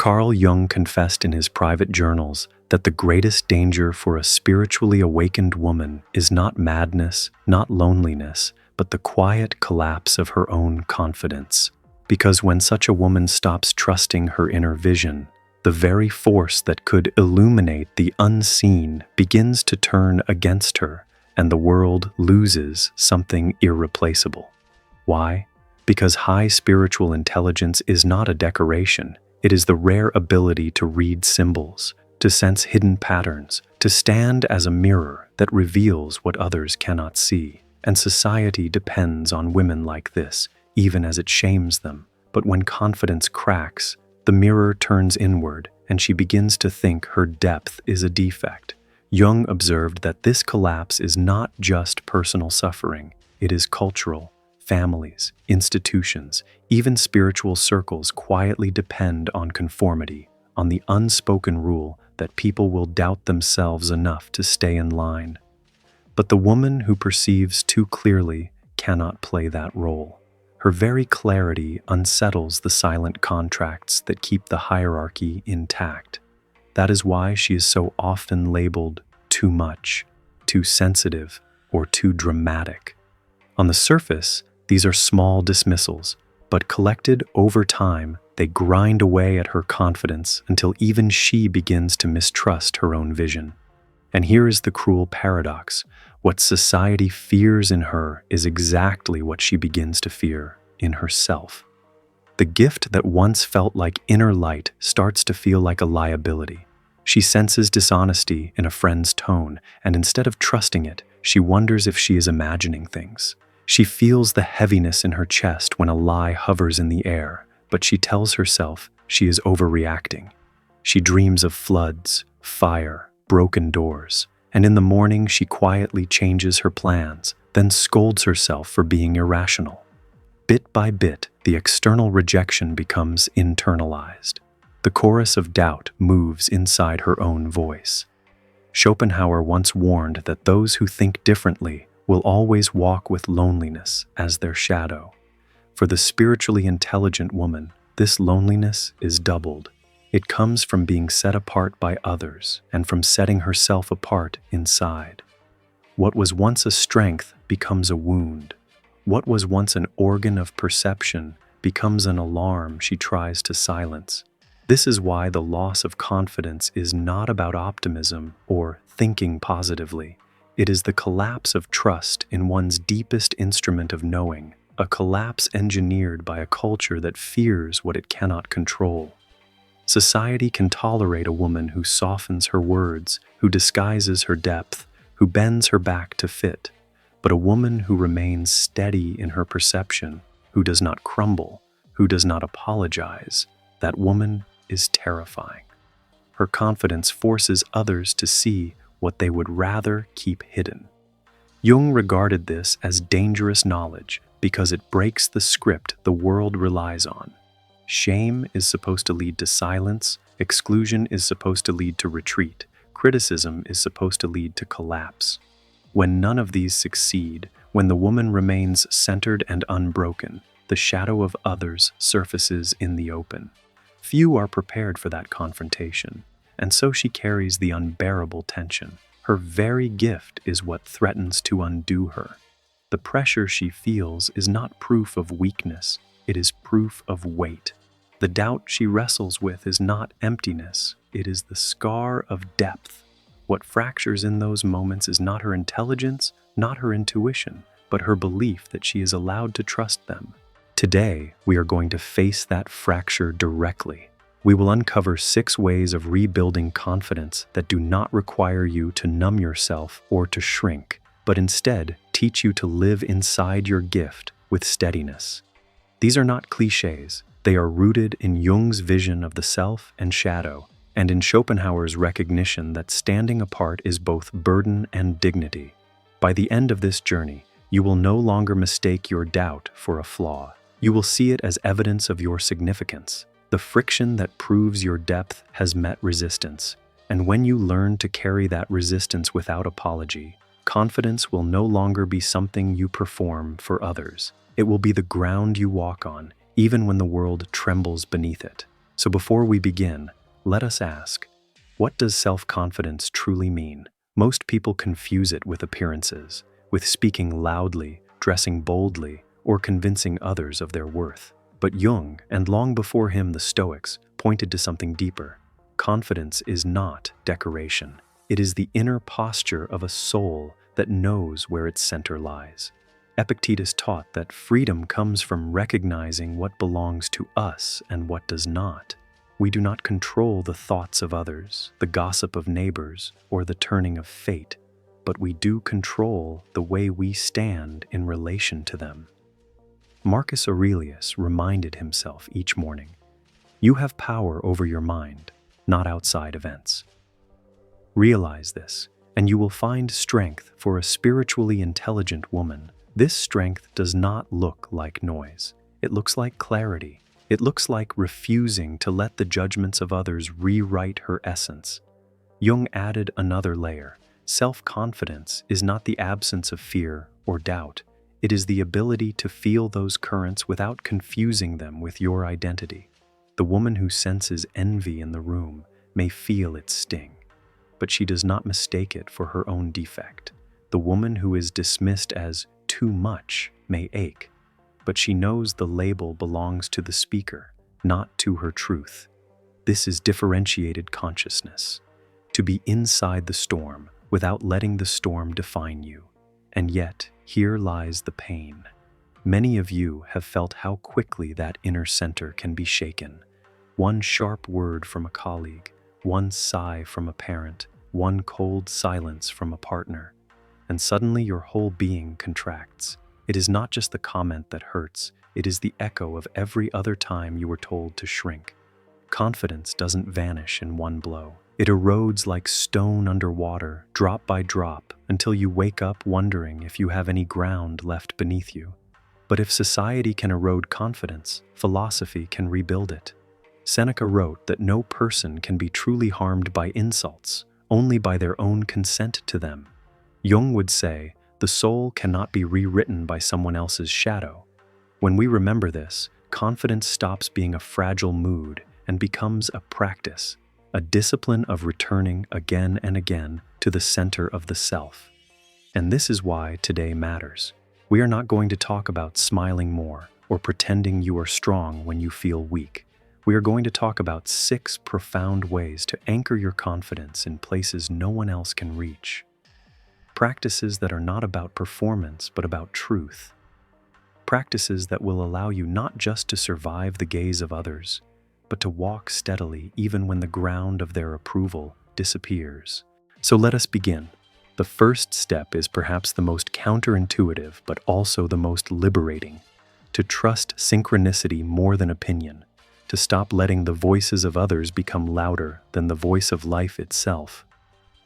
Carl Jung confessed in his private journals that the greatest danger for a spiritually awakened woman is not madness, not loneliness, but the quiet collapse of her own confidence. Because when such a woman stops trusting her inner vision, the very force that could illuminate the unseen begins to turn against her, and the world loses something irreplaceable. Why? Because high spiritual intelligence is not a decoration. It is the rare ability to read symbols, to sense hidden patterns, to stand as a mirror that reveals what others cannot see. And society depends on women like this, even as it shames them. But when confidence cracks, the mirror turns inward, and she begins to think her depth is a defect. Jung observed that this collapse is not just personal suffering, it is cultural. Families, institutions, even spiritual circles quietly depend on conformity, on the unspoken rule that people will doubt themselves enough to stay in line. But the woman who perceives too clearly cannot play that role. Her very clarity unsettles the silent contracts that keep the hierarchy intact. That is why she is so often labeled too much, too sensitive, or too dramatic. On the surface, these are small dismissals, but collected over time, they grind away at her confidence until even she begins to mistrust her own vision. And here is the cruel paradox. What society fears in her is exactly what she begins to fear in herself. The gift that once felt like inner light starts to feel like a liability. She senses dishonesty in a friend's tone, and instead of trusting it, she wonders if she is imagining things. She feels the heaviness in her chest when a lie hovers in the air, but she tells herself she is overreacting. She dreams of floods, fire, broken doors, and in the morning she quietly changes her plans, then scolds herself for being irrational. Bit by bit, the external rejection becomes internalized. The chorus of doubt moves inside her own voice. Schopenhauer once warned that those who think differently will always walk with loneliness as their shadow. For the spiritually intelligent woman, this loneliness is doubled. It comes from being set apart by others and from setting herself apart inside. What was once a strength becomes a wound. What was once an organ of perception becomes an alarm she tries to silence. This is why the loss of confidence is not about optimism or thinking positively. It is the collapse of trust in one's deepest instrument of knowing, a collapse engineered by a culture that fears what it cannot control. Society can tolerate a woman who softens her words, who disguises her depth, who bends her back to fit. But a woman who remains steady in her perception, who does not crumble, who does not apologize, that woman is terrifying. Her confidence forces others to see what they would rather keep hidden. Jung regarded this as dangerous knowledge because it breaks the script the world relies on. Shame is supposed to lead to silence, exclusion is supposed to lead to retreat, criticism is supposed to lead to collapse. When none of these succeed, when the woman remains centered and unbroken, the shadow of others surfaces in the open. Few are prepared for that confrontation, and so she carries the unbearable tension. Her very gift is what threatens to undo her. The pressure she feels is not proof of weakness, it is proof of weight. The doubt she wrestles with is not emptiness, it is the scar of depth. What fractures in those moments is not her intelligence, not her intuition, but her belief that she is allowed to trust them. Today, we are going to face that fracture directly. We will uncover 6 ways of rebuilding confidence that do not require you to numb yourself or to shrink, but instead teach you to live inside your gift with steadiness. These are not cliches. They are rooted in Jung's vision of the self and shadow, and in Schopenhauer's recognition that standing apart is both burden and dignity. By the end of this journey, you will no longer mistake your doubt for a flaw. You will see it as evidence of your significance. The friction that proves your depth has met resistance, and when you learn to carry that resistance without apology, confidence will no longer be something you perform for others. It will be the ground you walk on, even when the world trembles beneath it. So before we begin, let us ask, what does self-confidence truly mean? Most people confuse it with appearances, with speaking loudly, dressing boldly, or convincing others of their worth. But Jung, and long before him the Stoics, pointed to something deeper. Confidence is not decoration. It is the inner posture of a soul that knows where its center lies. Epictetus taught that freedom comes from recognizing what belongs to us and what does not. We do not control the thoughts of others, the gossip of neighbors, or the turning of fate, but we do control the way we stand in relation to them. Marcus Aurelius reminded himself each morning, "You have power over your mind, not outside events." Realize this, and you will find strength for a spiritually intelligent woman. This strength does not look like noise. It looks like clarity. It looks like refusing to let the judgments of others rewrite her essence. Jung added another layer. Self-confidence is not the absence of fear or doubt. It is the ability to feel those currents without confusing them with your identity. The woman who senses envy in the room may feel its sting, but she does not mistake it for her own defect. The woman who is dismissed as too much may ache, but she knows the label belongs to the speaker, not to her truth. This is differentiated consciousness, to be inside the storm without letting the storm define you. And yet, here lies the pain. Many of you have felt how quickly that inner center can be shaken. One sharp word from a colleague, one sigh from a parent, one cold silence from a partner, and suddenly your whole being contracts. It is not just the comment that hurts, it is the echo of every other time you were told to shrink. Confidence doesn't vanish in one blow. It erodes like stone underwater, drop by drop, until you wake up wondering if you have any ground left beneath you. But if society can erode confidence, philosophy can rebuild it. Seneca wrote that no person can be truly harmed by insults, only by their own consent to them. Jung would say, the soul cannot be rewritten by someone else's shadow. When we remember this, confidence stops being a fragile mood and becomes a practice, a discipline of returning again and again to the center of the self. And this is why today matters. We are not going to talk about smiling more or pretending you are strong when you feel weak. We are going to talk about 6 profound ways to anchor your confidence in places no one else can reach. Practices that are not about performance, but about truth. Practices that will allow you not just to survive the gaze of others, but to walk steadily even when the ground of their approval disappears. So let us begin. The first step is perhaps the most counterintuitive, but also the most liberating. To trust synchronicity more than opinion. To stop letting the voices of others become louder than the voice of life itself.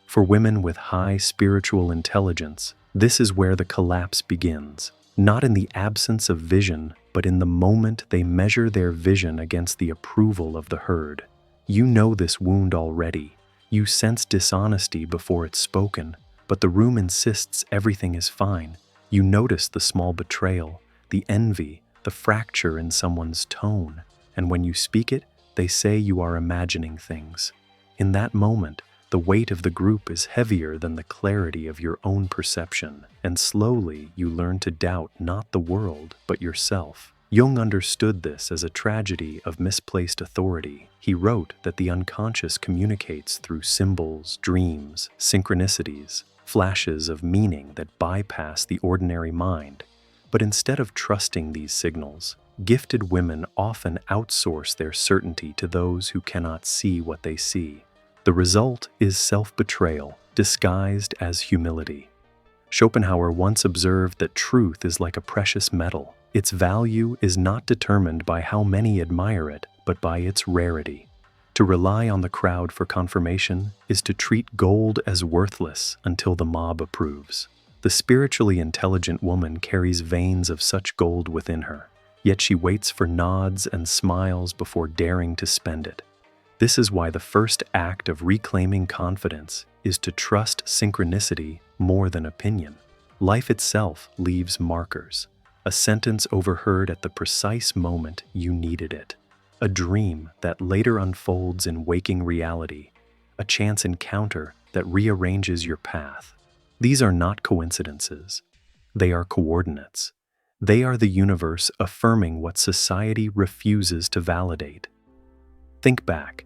For women with high spiritual intelligence, this is where the collapse begins. Not in the absence of vision, but in the moment they measure their vision against the approval of the herd. You know this wound already. You sense dishonesty before it's spoken, but the room insists everything is fine. You notice the small betrayal, the envy, the fracture in someone's tone, and when you speak it, they say you are imagining things. In that moment, the weight of the group is heavier than the clarity of your own perception, and slowly you learn to doubt not the world, but yourself. Jung understood this as a tragedy of misplaced authority. He wrote that the unconscious communicates through symbols, dreams, synchronicities, flashes of meaning that bypass the ordinary mind. But instead of trusting these signals, gifted women often outsource their certainty to those who cannot see what they see. The result is self-betrayal, disguised as humility. Schopenhauer once observed that truth is like a precious metal. Its value is not determined by how many admire it, but by its rarity. To rely on the crowd for confirmation is to treat gold as worthless until the mob approves. The spiritually intelligent woman carries veins of such gold within her, yet she waits for nods and smiles before daring to spend it. This is why the first act of reclaiming confidence is to trust synchronicity more than opinion. Life itself leaves markers, a sentence overheard at the precise moment you needed it, a dream that later unfolds in waking reality, a chance encounter that rearranges your path. These are not coincidences. They are coordinates. They are the universe affirming what society refuses to validate. Think back.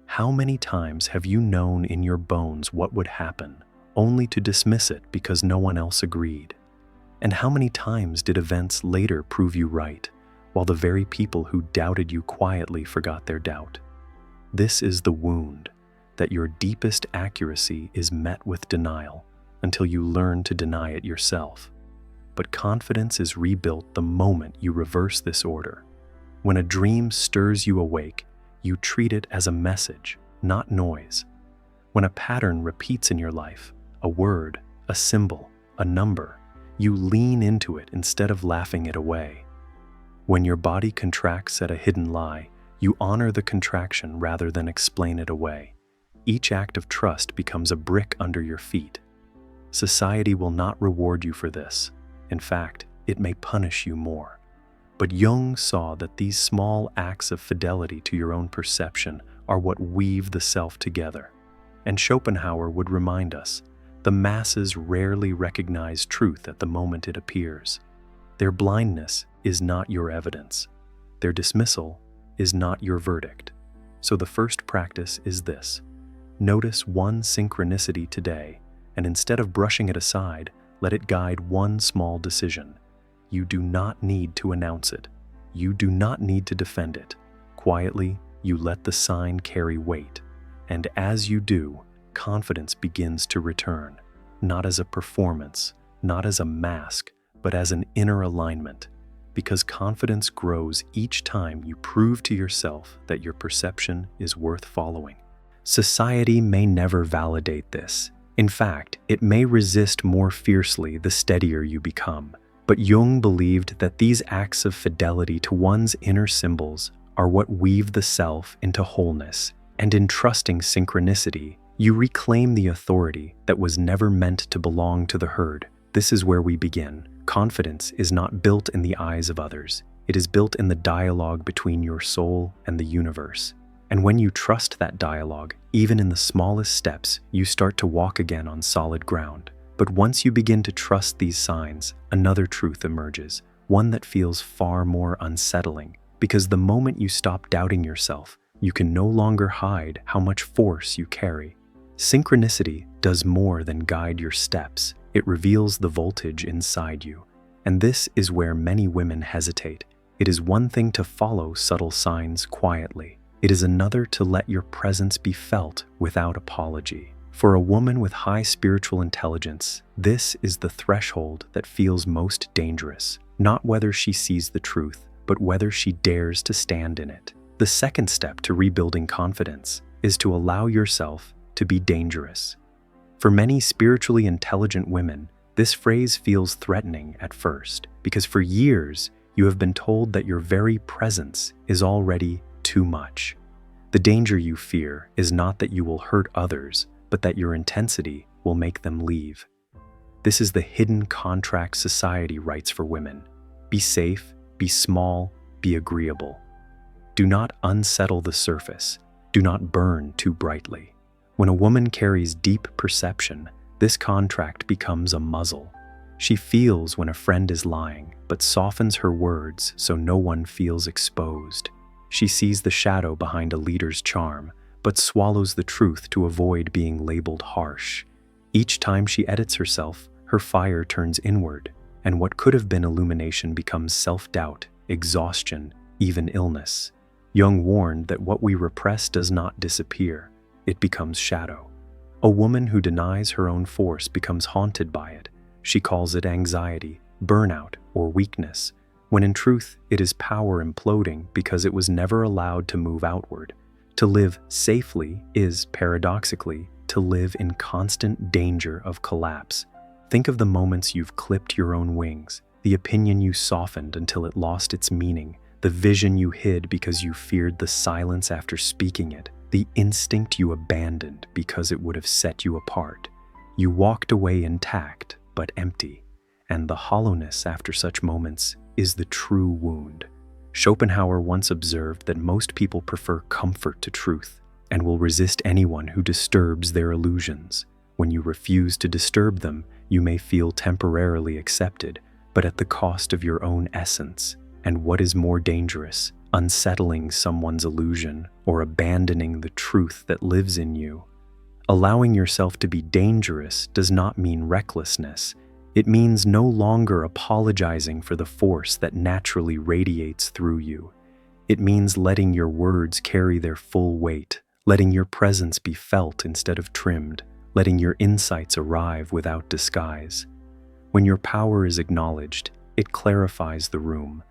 How many times have you known in your bones what would happen, only to dismiss it because no one else agreed? And how many times did events later prove you right, while the very people who doubted you quietly forgot their doubt? This is the wound, that your deepest accuracy is met with denial until you learn to deny it yourself. But confidence is rebuilt the moment you reverse this order. When a dream stirs you awake, you treat it as a message, not noise. When a pattern repeats in your life, a word, a symbol, a number, you lean into it instead of laughing it away. When your body contracts at a hidden lie, you honor the contraction rather than explain it away. Each act of trust becomes a brick under your feet. Society will not reward you for this. In fact, it may punish you more. But Jung saw that these small acts of fidelity to your own perception are what weave the self together. And Schopenhauer would remind us, the masses rarely recognize truth at the moment it appears. Their blindness is not your evidence. Their dismissal is not your verdict. So the first practice is this. Notice one synchronicity today, and instead of brushing it aside, let it guide one small decision. You do not need to announce it. You do not need to defend it. Quietly, you let the sign carry weight. And as you do, confidence begins to return, not as a performance, not as a mask, but as an inner alignment. Because confidence grows each time you prove to yourself that your perception is worth following. Society may never validate this. In fact, it may resist more fiercely the steadier you become. But Jung believed that these acts of fidelity to one's inner symbols are what weave the self into wholeness, and in trusting synchronicity, you reclaim the authority that was never meant to belong to the herd. This is where we begin. Confidence is not built in the eyes of others. It is built in the dialogue between your soul and the universe. And when you trust that dialogue, even in the smallest steps, you start to walk again on solid ground. But once you begin to trust these signs, another truth emerges, one that feels far more unsettling. Because the moment you stop doubting yourself, you can no longer hide how much force you carry. Synchronicity does more than guide your steps. It reveals the voltage inside you. And this is where many women hesitate. It is one thing to follow subtle signs quietly. It is another to let your presence be felt without apology. For a woman with high spiritual intelligence, this is the threshold that feels most dangerous, not whether she sees the truth, but whether she dares to stand in it. The second step to rebuilding confidence is to allow yourself to be dangerous. For many spiritually intelligent women, this phrase feels threatening at first, because for years you have been told that your very presence is already too much. The danger you fear is not that you will hurt others, but that your intensity will make them leave. This is the hidden contract society writes for women. Be safe, be small, be agreeable. Do not unsettle the surface. Do not burn too brightly. When a woman carries deep perception, this contract becomes a muzzle. She feels when a friend is lying, but softens her words so no one feels exposed. She sees the shadow behind a leader's charm, but swallows the truth to avoid being labeled harsh. Each time she edits herself, her fire turns inward, and what could have been illumination becomes self-doubt, exhaustion, even illness. Jung warned that what we repress does not disappear, it becomes shadow. A woman who denies her own force becomes haunted by it. She calls it anxiety, burnout, or weakness, when in truth it is power imploding because it was never allowed to move outward. To live safely is, paradoxically, to live in constant danger of collapse. Think of the moments you've clipped your own wings, the opinion you softened until it lost its meaning, the vision you hid because you feared the silence after speaking it, the instinct you abandoned because it would have set you apart. You walked away intact, but empty, and the hollowness after such moments is the true wound. Schopenhauer once observed that most people prefer comfort to truth and will resist anyone who disturbs their illusions. When you refuse to disturb them, you may feel temporarily accepted, but at the cost of your own essence. And what is more dangerous, unsettling someone's illusion or abandoning the truth that lives in you? Allowing yourself to be dangerous does not mean recklessness. It means no longer apologizing for the force that naturally radiates through you. It means letting your words carry their full weight, letting your presence be felt instead of trimmed, letting your insights arrive without disguise. When your power is acknowledged, it clarifies the room.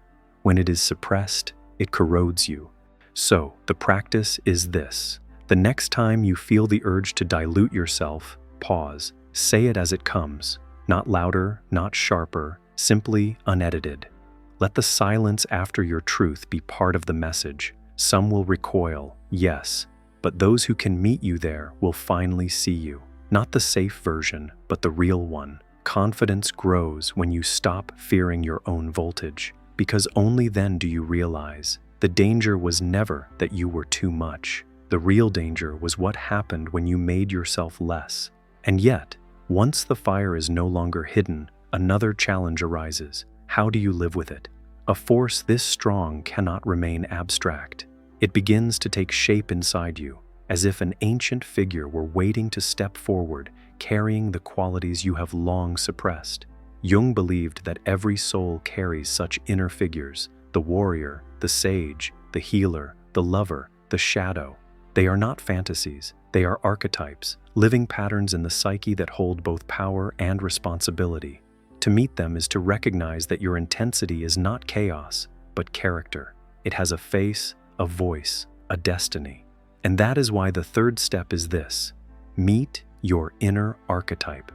When it is suppressed, it corrodes you. So, the practice is this. The next time you feel the urge to dilute yourself, pause, say it as it comes. Not louder, not sharper, simply unedited. Let the silence after your truth be part of the message. Some will recoil, yes, but those who can meet you there will finally see you. Not the safe version, but the real one. Confidence grows when you stop fearing your own voltage, because only then do you realize the danger was never that you were too much. The real danger was what happened when you made yourself less. And yet, once the fire is no longer hidden, another challenge arises. How do you live with it? A force this strong cannot remain abstract. It begins to take shape inside you, as if an ancient figure were waiting to step forward, carrying the qualities you have long suppressed. Jung believed that every soul carries such inner figures: the warrior, the sage, the healer, the lover, the shadow. They are not fantasies, they are archetypes, living patterns in the psyche that hold both power and responsibility. To meet them is to recognize that your intensity is not chaos, but character. It has a face, a voice, a destiny. And that is why the third step is this: meet your inner archetype.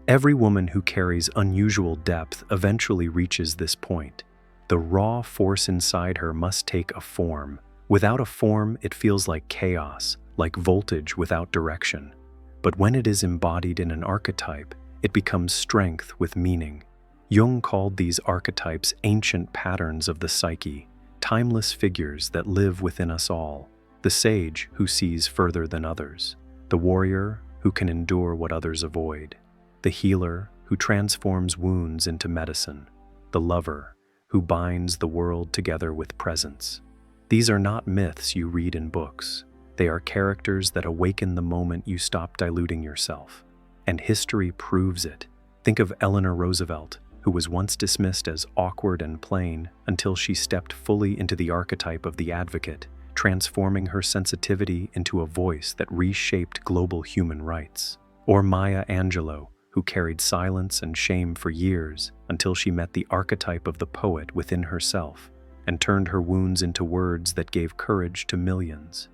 Every woman who carries unusual depth eventually reaches this point. The raw force inside her must take a form. Without a form, it feels like chaos, like voltage without direction. But when it is embodied in an archetype, it becomes strength with meaning. Jung called these archetypes ancient patterns of the psyche, timeless figures that live within us all. The sage who sees further than others, the warrior who can endure what others avoid, the healer who transforms wounds into medicine, the lover who binds the world together with presence. These are not myths you read in books. They are characters that awaken the moment you stop diluting yourself. And history proves it. Think of Eleanor Roosevelt, who was once dismissed as awkward and plain until she stepped fully into the archetype of the advocate, transforming her sensitivity into a voice that reshaped global human rights. Or Maya Angelou, who carried silence and shame for years until she met the archetype of the poet within herself and turned her wounds into words that gave courage to millions.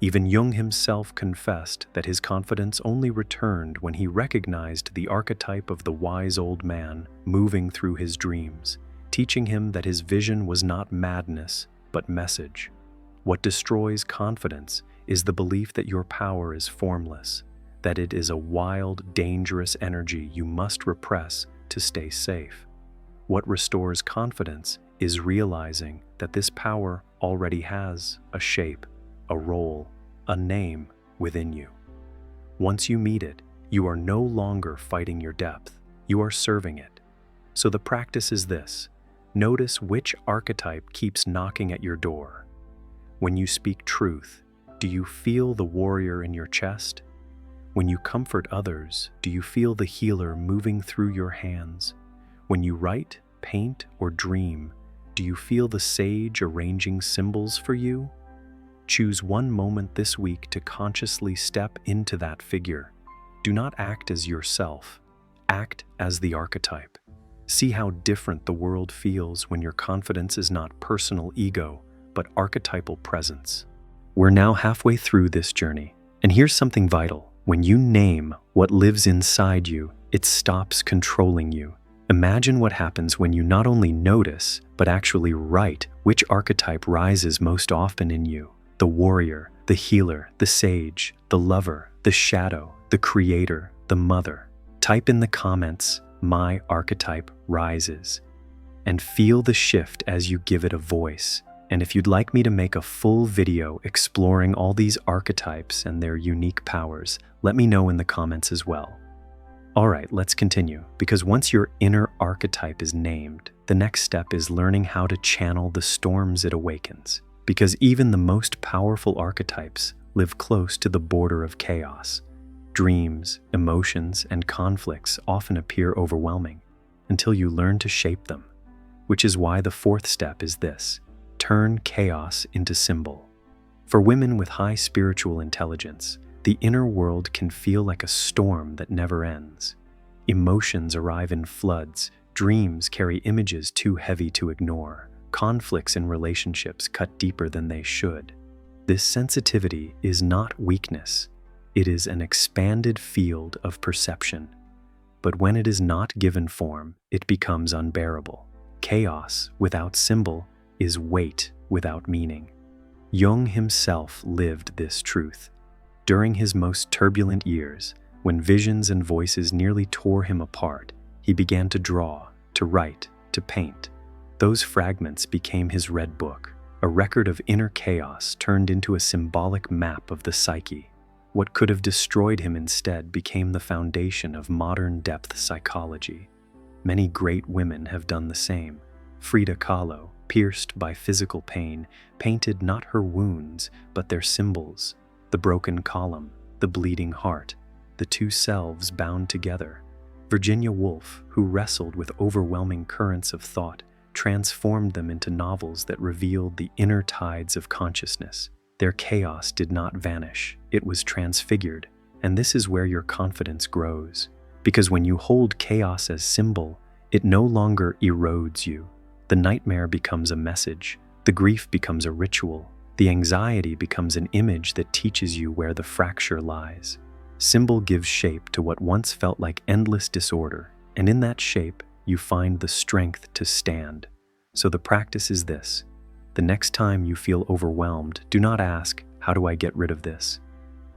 Even Jung himself confessed that his confidence only returned when he recognized the archetype of the wise old man moving through his dreams, teaching him that his vision was not madness, but message. What destroys confidence is the belief that your power is formless, that it is a wild, dangerous energy you must repress to stay safe. What restores confidence is realizing that this power already has a shape, a role, a name within you. Once you meet it, you are no longer fighting your depth, you are serving it. So the practice is this: notice which archetype keeps knocking at your door. When you speak truth, do you feel the warrior in your chest? When you comfort others, do you feel the healer moving through your hands? When you write, paint, or dream, do you feel the sage arranging symbols for you? Choose one moment this week to consciously step into that figure. Do not act as yourself. Act as the archetype. See how different the world feels when your confidence is not personal ego, but archetypal presence. We're now halfway through this journey, and here's something vital. When you name what lives inside you, it stops controlling you. Imagine what happens when you not only notice, but actually write which archetype rises most often in you: the warrior, the healer, the sage, the lover, the shadow, the creator, the mother. Type in the comments, "My archetype rises." and feel the shift as you give it a voice. And if you'd like me to make a full video exploring all these archetypes and their unique powers, let me know in the comments as well. Alright, let's continue, because once your inner archetype is named, the next step is learning how to channel the storms it awakens. Because even the most powerful archetypes live close to the border of chaos. Dreams, emotions, and conflicts often appear overwhelming until you learn to shape them, which is why the fourth step is this: turn chaos into symbol. For women with high spiritual intelligence, the inner world can feel like a storm that never ends. Emotions arrive in floods, dreams carry images too heavy to ignore, conflicts in relationships cut deeper than they should. This sensitivity is not weakness, it is an expanded field of perception. But when it is not given form, it becomes unbearable. Chaos without symbol is weight without meaning. Jung himself lived this truth. During his most turbulent years, when visions and voices nearly tore him apart, he began to draw, to write, to paint. Those fragments became his red book, a record of inner chaos turned into a symbolic map of the psyche. What could have destroyed him instead became the foundation of modern depth psychology. Many great women have done the same. Frida Kahlo, pierced by physical pain, painted not her wounds, but their symbols: the broken column, the bleeding heart, the two selves bound together. Virginia Woolf, who wrestled with overwhelming currents of thought, transformed them into novels that revealed the inner tides of consciousness. Their chaos did not vanish, it was transfigured, and this is where your confidence grows. Because when you hold chaos as symbol, it no longer erodes you. The nightmare becomes a message, the grief becomes a ritual, the anxiety becomes an image that teaches you where the fracture lies. Symbol gives shape to what once felt like endless disorder, and in that shape, you find the strength to stand. So the practice is this: the next time you feel overwhelmed, do not ask, "How do I get rid of this?"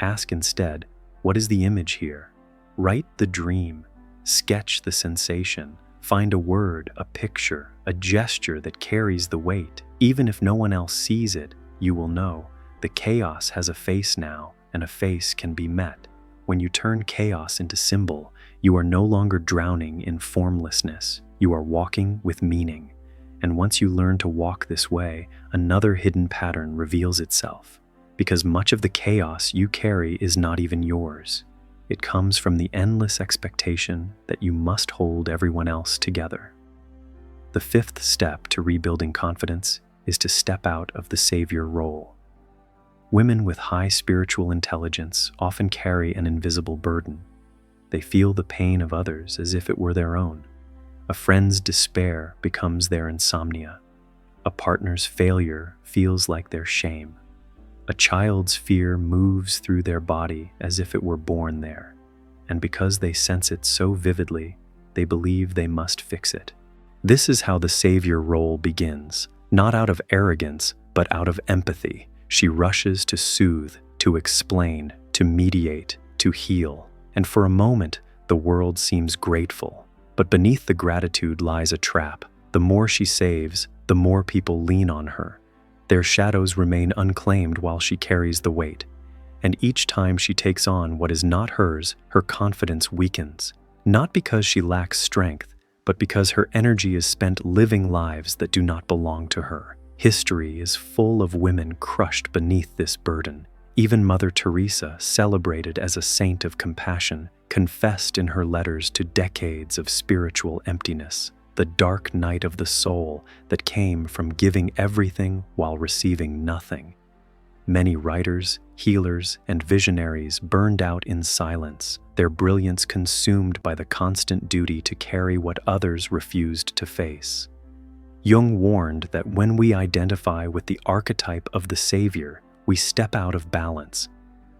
Ask instead, "What is the image here?" Write the dream, sketch the sensation, find a word, a picture, a gesture that carries the weight. Even if no one else sees it, you will know the chaos has a face now, and a face can be met. When you turn chaos into symbol, you are no longer drowning in formlessness. You are walking with meaning. And once you learn to walk this way, another hidden pattern reveals itself. Because much of the chaos you carry is not even yours. It comes from the endless expectation that you must hold everyone else together. The fifth step to rebuilding confidence is to step out of the savior role. Women with high spiritual intelligence often carry an invisible burden. They feel the pain of others as if it were their own. A friend's despair becomes their insomnia. A partner's failure feels like their shame. A child's fear moves through their body as if it were born there. And because they sense it so vividly, they believe they must fix it. This is how the savior role begins, not out of arrogance, but out of empathy. She rushes to soothe, to explain, to mediate, to heal. And for a moment, the world seems grateful. But beneath the gratitude lies a trap. The more she saves, the more people lean on her. Their shadows remain unclaimed while she carries the weight. And each time she takes on what is not hers, her confidence weakens. Not because she lacks strength, but because her energy is spent living lives that do not belong to her. History is full of women crushed beneath this burden. Even Mother Teresa, celebrated as a saint of compassion, confessed in her letters to decades of spiritual emptiness, the dark night of the soul that came from giving everything while receiving nothing. Many writers, healers, and visionaries burned out in silence, their brilliance consumed by the constant duty to carry what others refused to face. Jung warned that when we identify with the archetype of the savior, we step out of balance.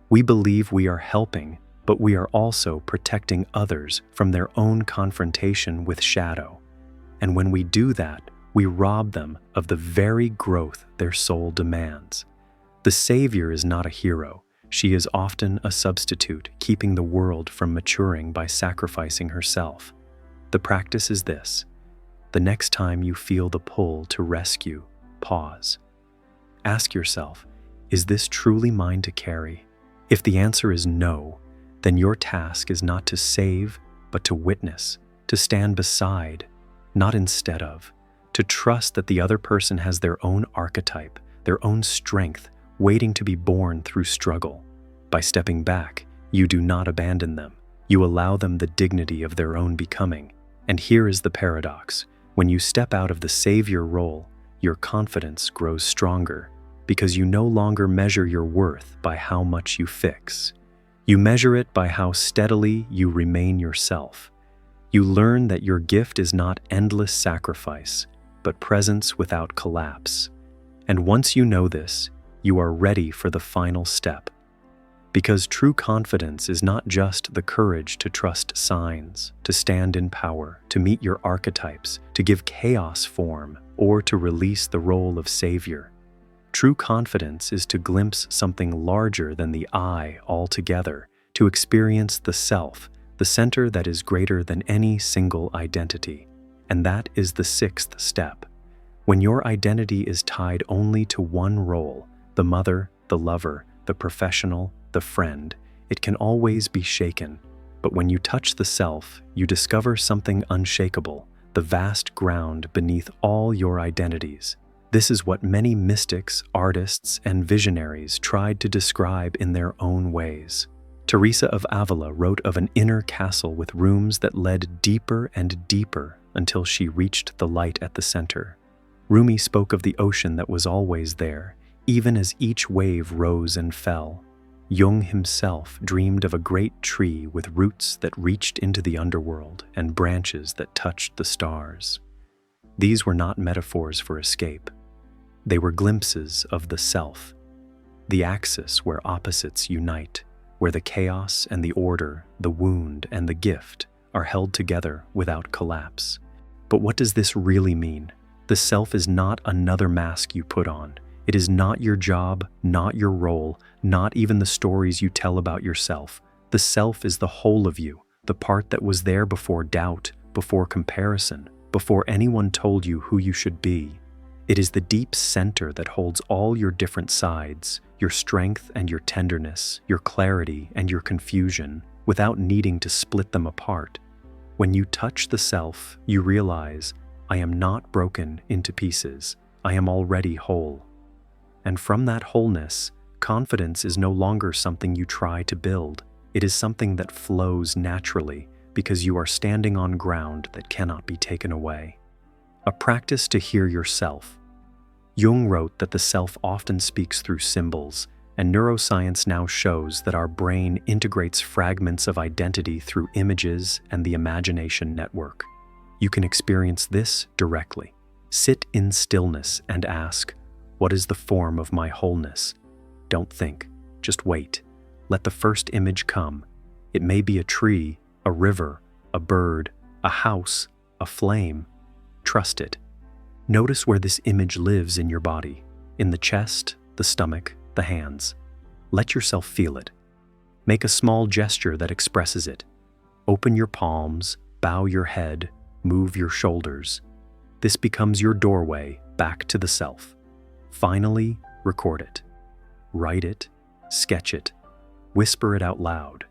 We believe we are helping, but we are also protecting others from their own confrontation with shadow. And when we do that, we rob them of the very growth their soul demands. The savior is not a hero. She is often a substitute, keeping the world from maturing by sacrificing herself. The practice is this: The next time you feel the pull to rescue, pause. Ask yourself, is this truly mine to carry? If the answer is no, then your task is not to save, but to witness, to stand beside, not instead of, to trust that the other person has their own archetype, their own strength, waiting to be born through struggle. By stepping back, you do not abandon them. You allow them the dignity of their own becoming. And here is the paradox. When you step out of the savior role, your confidence grows stronger because you no longer measure your worth by how much you fix. You measure it by how steadily you remain yourself. You learn that your gift is not endless sacrifice, but presence without collapse. And once you know this, you are ready for the final step. Because true confidence is not just the courage to trust signs, to stand in power, to meet your archetypes, to give chaos form, or to release the role of savior. True confidence is to glimpse something larger than the I altogether, to experience the self, the center that is greater than any single identity. And that is the sixth step. When your identity is tied only to one role, the mother, the lover, the professional, the friend, it can always be shaken. But when you touch the self, you discover something unshakable, the vast ground beneath all your identities. This is what many mystics, artists, and visionaries tried to describe in their own ways. Teresa of Avila wrote of an inner castle with rooms that led deeper and deeper until she reached the light at the center. Rumi spoke of the ocean that was always there, even as each wave rose and fell. Jung himself dreamed of a great tree with roots that reached into the underworld and branches that touched the stars. These were not metaphors for escape. They were glimpses of the self, the axis where opposites unite, where the chaos and the order, the wound and the gift are held together without collapse. But what does this really mean? The self is not another mask you put on. It is not your job, not your role, not even the stories you tell about yourself. The self is the whole of you, the part that was there before doubt, before comparison, before anyone told you who you should be. It is the deep center that holds all your different sides, your strength and your tenderness, your clarity and your confusion, without needing to split them apart. When you touch the self, you realize, I am not broken into pieces. I am already whole. And from that wholeness, confidence is no longer something you try to build. It is something that flows naturally because you are standing on ground that cannot be taken away. A practice to hear yourself. Jung wrote that the self often speaks through symbols, and neuroscience now shows that our brain integrates fragments of identity through images and the imagination network. You can experience this directly. Sit in stillness and ask, what is the form of my wholeness? Don't think, just wait. Let the first image come. It may be a tree, a river, a bird, a house, a flame. Trust it. Notice where this image lives in your body, in the chest, the stomach, the hands. Let yourself feel it. Make a small gesture that expresses it. Open your palms, bow your head, move your shoulders. This becomes your doorway back to the self. Finally, record it. Write it, sketch it, whisper it out loud.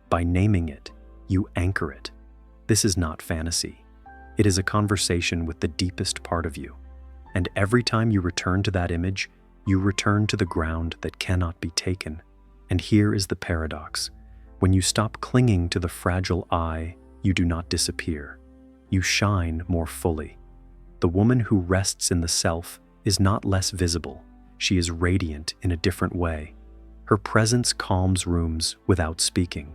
By naming it, you anchor it. This is not fantasy. It is a conversation with the deepest part of you. And every time you return to that image, you return to the ground that cannot be taken. And here is the paradox. When you stop clinging to the fragile I, you do not disappear. You shine more fully. The woman who rests in the self is not less visible. She is radiant in a different way. Her presence calms rooms without speaking.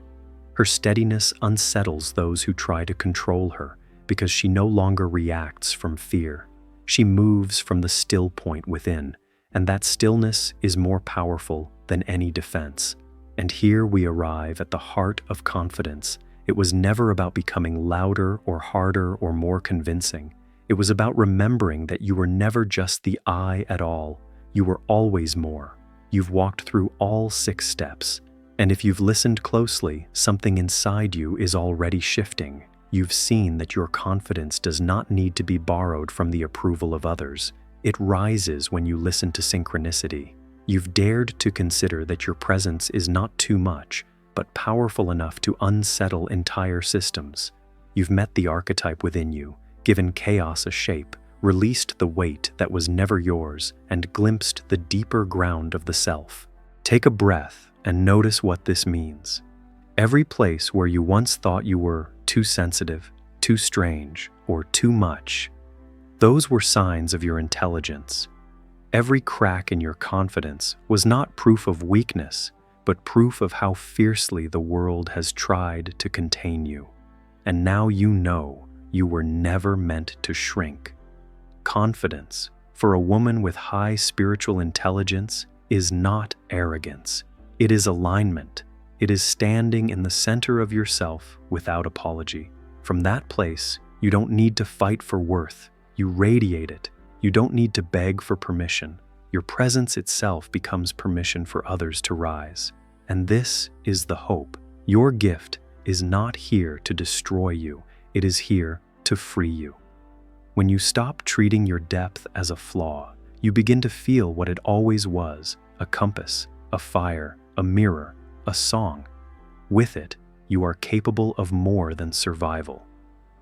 Her steadiness unsettles those who try to control her because she no longer reacts from fear. She moves from the still point within, and that stillness is more powerful than any defense. And here we arrive at the heart of confidence. It was never about becoming louder or harder or more convincing. It was about remembering that you were never just the I at all. You were always more. You've walked through all 6 steps. And if you've listened closely, something inside you is already shifting. You've seen that your confidence does not need to be borrowed from the approval of others. It rises when you listen to synchronicity. You've dared to consider that your presence is not too much, but powerful enough to unsettle entire systems. You've met the archetype within you, given chaos a shape, released the weight that was never yours, and glimpsed the deeper ground of the self. Take a breath and notice what this means. Every place where you once thought you were too sensitive, too strange, or too much, those were signs of your intelligence. Every crack in your confidence was not proof of weakness, but proof of how fiercely the world has tried to contain you. And now you know you were never meant to shrink. Confidence, for a woman with high spiritual intelligence, is not arrogance. It is alignment. It is standing in the center of yourself without apology. From that place, you don't need to fight for worth. You radiate it. You don't need to beg for permission. Your presence itself becomes permission for others to rise. And this is the hope. Your gift is not here to destroy you. It is here to free you. When you stop treating your depth as a flaw, you begin to feel what it always was: a compass, a fire, a mirror, a song. With it, you are capable of more than survival.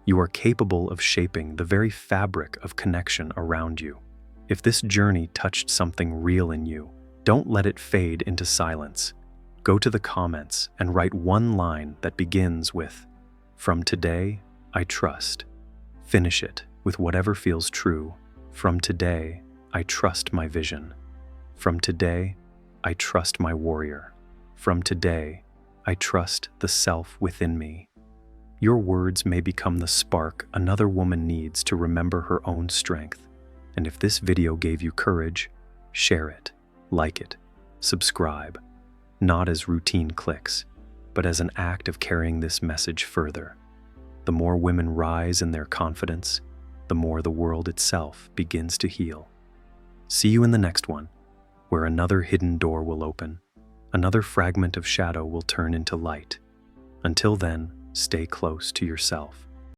You are capable of shaping the very fabric of connection around you. If this journey touched something real in you, don't let it fade into silence. Go to the comments and write one line that begins with, "From today, I trust." Finish it with whatever feels true. From today, I trust my vision. From today, I trust my warrior. From today, I trust the self within me. Your words may become the spark another woman needs to remember her own strength. And if this video gave you courage, share it, like it, subscribe, not as routine clicks, but as an act of carrying this message further. The more women rise in their confidence, the more the world itself begins to heal. See you in the next one, where another hidden door will open, another fragment of shadow will turn into light. Until then, stay close to yourself.